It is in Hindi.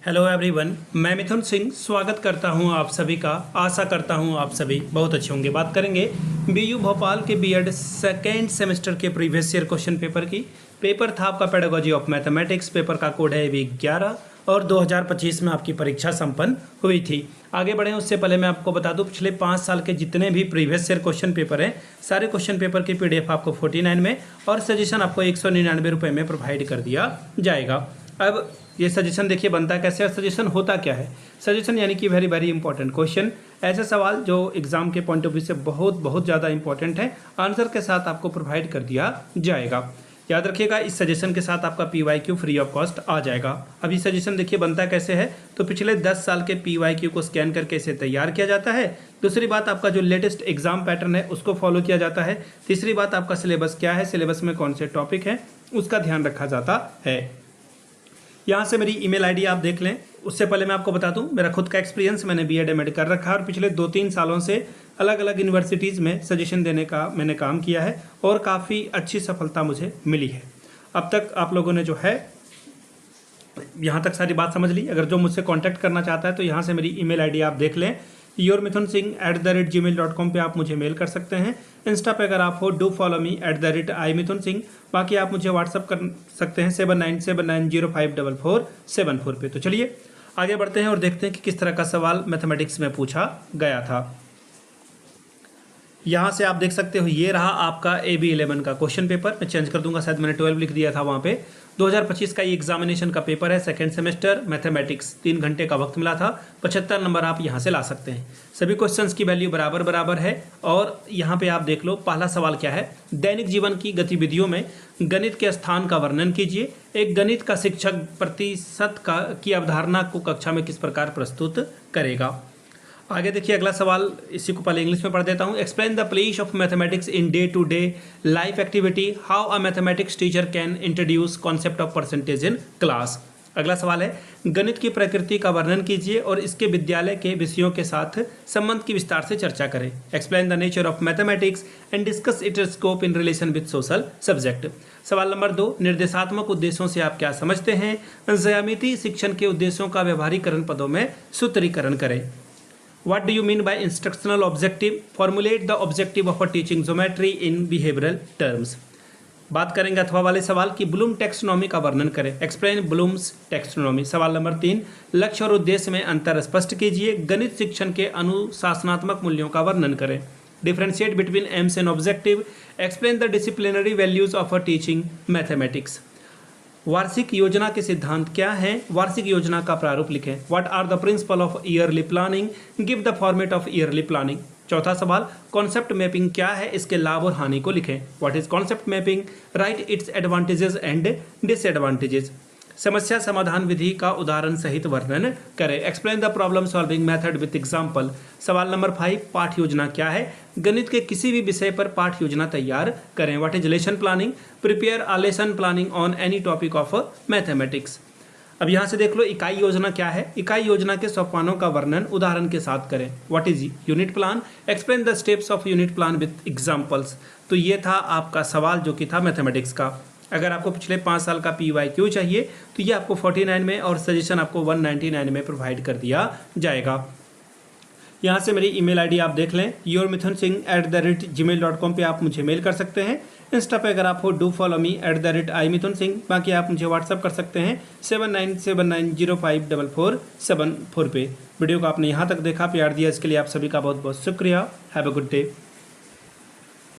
हेलो एवरीवन, मैं मिथुन सिंह स्वागत करता हूं आप सभी का। आशा करता हूं आप सभी बहुत अच्छे होंगे। बात करेंगे बीयू भोपाल के बीएड सेकेंड सेमेस्टर के प्रीवियस ईयर क्वेश्चन पेपर की। पेपर था आपका पेडागोजी ऑफ मैथमेटिक्स। पेपर का कोड है वीक 11 और 2025 में आपकी परीक्षा संपन्न हुई थी। आगे बढ़ें उससे पहले मैं आपको बता दूं, पिछले 5 साल के जितने भी प्रीवियस ईयर क्वेश्चन पेपर हैं, सारे क्वेश्चन पेपर की पीडीएफ आपको 49 में और सजेशन आपको 199 रुपये में प्रोवाइड कर दिया जाएगा। अब ये सजेशन देखिए बनता कैसे और सजेशन होता क्या है। सजेशन यानी कि वेरी वेरी इंपॉर्टेंट क्वेश्चन, ऐसे सवाल जो एग्जाम के पॉइंट ऑफ व्यू से बहुत बहुत ज़्यादा इंपॉर्टेंट है, आंसर के साथ आपको प्रोवाइड कर दिया जाएगा। याद रखिएगा, इस सजेशन के साथ आपका PYQ फ्री ऑफ कॉस्ट आ जाएगा। अब ये सजेशन देखिए बनता कैसे है, तो पिछले 10 साल के PYQ को स्कैन करके इसे तैयार किया जाता है। दूसरी बात, आपका जो लेटेस्ट एग्जाम पैटर्न है उसको फॉलो किया जाता है। तीसरी बात, आपका सिलेबस क्या है, सिलेबस में कौन से टॉपिक हैं उसका ध्यान रखा जाता है। यहाँ से मेरी ईमेल आईडी आप देख लें। उससे पहले मैं आपको बता दूं, मेरा खुद का एक्सपीरियंस, मैंने बीएड एमएड कर रखा है और पिछले 2-3 सालों से अलग अलग यूनिवर्सिटीज़ में सजेशन देने का मैंने काम किया है और काफ़ी अच्छी सफलता मुझे मिली है। अब तक आप लोगों ने जो है यहाँ तक सारी बात समझ ली। अगर जो मुझसे कॉन्टैक्ट करना चाहता है तो यहाँ से मेरी ईमेल आईडी आप देख लें। yourmithunsingh@gmail.com पे आप मुझे मेल कर सकते हैं। इंस्टा पे अगर आप हो, डू फॉलो मी @imithunsingh। बाकी आप मुझे व्हाट्सअप कर सकते हैं 7979054474 पे। तो चलिए आगे बढ़ते हैं और देखते हैं कि किस तरह का सवाल मैथमेटिक्स में पूछा गया था। यहाँ से आप देख सकते हो, ये रहा आपका AB11 का क्वेश्चन पेपर। मैं चेंज कर दूंगा, शायद मैंने 12 लिख दिया था वहाँ पे। 2025 का ये एग्जामिनेशन का पेपर है, सेकेंड सेमेस्टर मैथमेटिक्स। 3 घंटे का वक्त मिला था। 75 नंबर आप यहाँ से ला सकते हैं। सभी क्वेश्चंस की वैल्यू बराबर बराबर है। और यहाँ पे आप देख लो, पहला सवाल क्या है, दैनिक जीवन की गतिविधियों में गणित के स्थान का वर्णन कीजिए। एक गणित का शिक्षक प्रतिशत की अवधारणा को कक्षा में किस प्रकार प्रस्तुत करेगा। आगे देखिए अगला सवाल, इसी को पहले इंग्लिश में पढ़ देता हूँ। Explain the place of mathematics in day to day life activity. How a mathematics teacher can introduce concept of percentage in class. अगला सवाल है, गणित की प्रकृति का वर्णन कीजिए और इसके विद्यालय के विषयों के साथ संबंध की विस्तार से चर्चा करें। Explain the nature of mathematics and discuss it's scope in relation with social subject. सवाल नंबर 2, निर्देशात्मक उद्देश्यों से आप क्या समझते हैं। ज्यामितीय शिक्षण के उद्देश्यों का व्यवहारीकरण पदों में सूत्रीकरण करें। What do you mean by instructional objective? Formulate the objective of a teaching geometry in behavioral terms. बात करेंगे अथवा वाले सवाल की ब्लूम टेक्सोनॉमी का वर्णन करें। Explain blooms taxonomy. सवाल नंबर 3, लक्ष्य और उद्देश्य में अंतर स्पष्ट कीजिए। गणित शिक्षण के अनुशासनात्मक मूल्यों का वर्णन करें। Differentiate between AIIMS and objective. Explain the disciplinary values of a teaching mathematics. वार्षिक योजना के सिद्धांत क्या हैं। वार्षिक योजना का प्रारूप लिखें। What are the principal of yearly planning. Give the format of yearly planning. चौथा सवाल, कॉन्सेप्ट मैपिंग क्या है, इसके लाभ और हानि को लिखें। What is concept mapping. Right its advantages and disadvantages. समस्या समाधान विधि का उदाहरण सहित वर्णन करें। Explain the problem solving method with example. सवाल नंबर 5, पाठ योजना क्या है। गणित के किसी भी विषय पर पाठ योजना तैयार करें। What is lesson planning. Prepare a lesson planning on any topic of mathematics. अब यहाँ से देख लो, इकाई योजना क्या है। इकाई योजना के सोपानों का वर्णन उदाहरण के साथ करें। What is unit plan. Explain the steps of unit plan with examples. तो ये था आपका सवाल जो कि था मैथमेटिक्स का। अगर आपको पिछले 5 साल का PYQ चाहिए तो ये आपको 49 में और सजेशन आपको 199 में प्रोवाइड कर दिया जाएगा। यहाँ से मेरी ईमेल आईडी आप देख लें, yourmithunSingh@gmail.com पे आप मुझे मेल कर सकते हैं। इंस्टा पे अगर आप हो, डू फॉलो मी @imithunSingh। बाकी आप मुझे व्हाट्सअप कर सकते हैं 7979054474 पे। वीडियो को आपने यहाँ तक देखा, प्यार दिया, इसके लिए आप सभी का बहुत बहुत शुक्रिया। Have a good day.